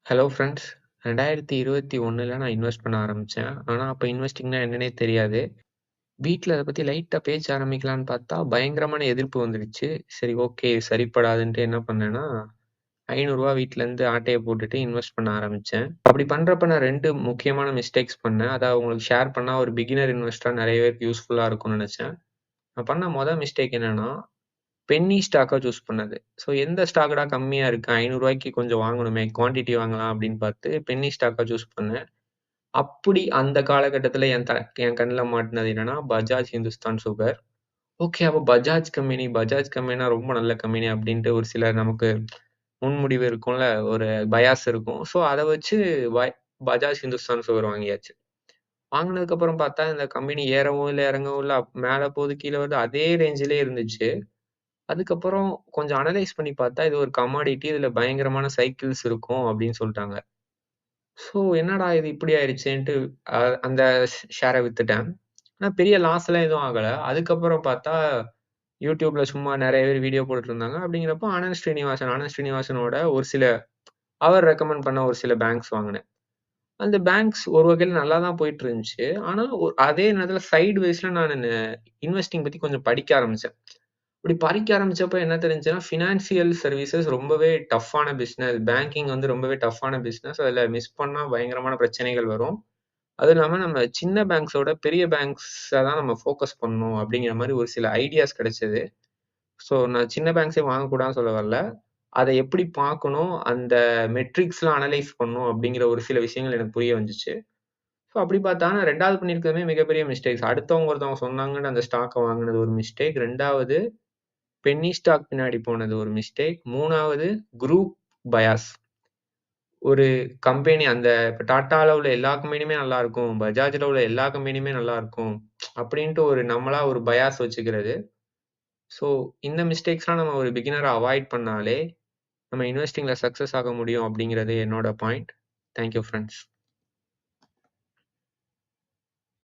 Hello friends. 2021ல நான் invest பண்ண ஆரம்பிச்சேன். ஆனா, அப்ப இன்வெஸ்டிங்னா என்னன்னே தெரியாது. வீட்ல அத பத்தி லைட்டா பேச்ச ஆரம்பிக்கலான்னு பார்த்தா, பயங்கரமான எதிர்ப்பு வந்துருச்சு. சரி ஓகே, சரிப்படாதுன்ட்டு என்ன பண்ணேன்னா, ரூ. 500 வீட்லருந்து ஆட்டைய போட்டுட்டு இன்வெஸ்ட் பண்ண ஆரம்பிச்சேன். அப்படி பண்றப்ப நான் 2 முக்கியமான மிஸ்டேக்ஸ் பண்ணேன். அத உங்களுக்கு ஷேர் பண்ணா ஒரு பிகினர் இன்வெஸ்டரா நெறைய பேருக்கு யூஸ்ஃபுல்லா இருக்கும்னு நெனச்சேன். நான் பண்ண மிஸ்டேக் என்னன்னா, பென்னி ஸ்டாக்கா சூஸ் பண்ணது. ஸோ எந்த ஸ்டாக்டா கம்மியா இருக்கு? ரூ. 500க்கு கொஞ்சம் வாங்கணுமே, குவான்டிட்டி வாங்கலாம் அப்படின்னு பார்த்து பென்னி ஸ்டாக்கா சூஸ் பண்ணேன். அப்படி அந்த காலகட்டத்தில என் கண்ல மாட்டுனது என்னன்னா, பஜாஜ் ஹிந்துஸ்தான் சுகர். ஓகே, அப்ப பஜாஜ் கம்பெனினா ரொம்ப நல்ல கம்பெனி அப்படின்ட்டு ஒரு சில நமக்கு முன்முடிவு இருக்கும்ல, ஒரு பயாஸ் இருக்கும். ஸோ அத வச்சு ப பஜாஜ் ஹிந்துஸ்தான் சுகர் வாங்கியாச்சு. வாங்குனதுக்கப்புறம் பார்த்தா, இந்த கம்பெனி ஏறவும் இல்ல, இறங்கவும் இல்ல. மேல போகுது, கீழ வருது. அதே ரேஞ்சிலே இருந்துச்சு. அதுக்கப்புறம் கொஞ்சம் அனலைஸ் பண்ணி பார்த்தா, இது ஒரு கமாடிட்டி. இதுல பயங்கரமான சைக்கிள்ஸ் இருக்கும் அப்படின்னு சொல்ட்டாங்க. ஸோ என்னடா இது இப்படி ஆயிருச்சேன்ட்டு அ அந்த ஷேர வித்துட்டேன். ஆனா பெரிய லாஸ்லாம் எதுவும் ஆகல. அதுக்கப்புறம் பார்த்தா, YouTubeல சும்மா நெறைய பேர் வீடியோ போட்டுட்டுருந்தாங்க. அப்படிங்கிறப்போ ஆனந்த் ஸ்ரீனிவாசனோட ஒரு சில அவர் ரெக்கமெண்ட் பண்ண ஒரு சில பேங்க்ஸ் வாங்குனேன். அந்த பேங்க்ஸ் ஒரு வகையில நல்லா தான் போயிட்டு இருந்துச்சு. ஆனா, அதே நேரத்தில சைட் வைஸ்ல நானு இன்வெஸ்டிங் பத்தி கொஞ்சம் படிக்க ஆரம்பிச்சேன். இப்படி படிக்க ஆரம்பிச்சப்ப என்ன தெரிஞ்சுச்சுன்னா, ஃபினான்சியல் சர்வீசஸ் ரொம்பவே டஃப்பான பிசினஸ். பேங்கிங் வந்து ரொம்பவே டஃப்பான பிசினஸ். அதுல மிஸ் பண்ணா பயங்கரமான பிரச்சனைகள் வரும். அதுவும் இல்லாம நம்ம சின்ன பேங்க்ஸோட பெரிய பேங்க்ஸ தான் நம்ம ஃபோக்கஸ் பண்ணணும் அப்படிங்கிற மாரி ஒரு சில ஐடியாஸ் கிடைச்சது. ஸோ நான் சின்ன பேங்க்ஸே வாங்கக்கூடாதுன்னு சொல்ல வரல. அத எப்படி பார்க்கணும், அந்த மெட்ரிக்ஸ்லாம் அனலைஸ் பண்ணணும் அப்படிங்கிற ஒரு சில விஷயங்கள் எனக்கு புரிய வந்துச்சு. ஸோ அப்படி பார்த்தா நான் 2வது பண்ணியிருக்கிறதுமே மிகப்பெரிய மிஸ்டேக்ஸ். ஒருத்தவங்க சொன்னாங்கன்னு அந்த ஸ்டாக்க வாங்குனது ஒரு மிஸ்டேக். 2வது பென்னி ஸ்டாக் பின்னாடி போனது ஒரு மிஸ்டேக். 3வது குரூப் பயாஸ். ஒரு கம்பெனி அந்த இப்ப டாட்டால உள்ள எல்லா கம்பெனியுமே நல்லாருக்கும். பஜாஜ்ல உள்ள எல்லா கம்பெனியுமே நல்லாருக்கும். அப்படின்ட்டு ஒரு நம்மளா ஒரு பயாஸ் வச்சுக்கிறது. ஸோ இந்த மிஸ்டேக்ஸ்லாம் நம்ம ஒரு பிகினரா அவாய்ட் பண்ணாலே, நம்ம இன்வெஸ்டிங்ல சக்சஸ் ஆக முடியும் அப்படிங்கிறது என்னோட பாயிண்ட். Thank you friends.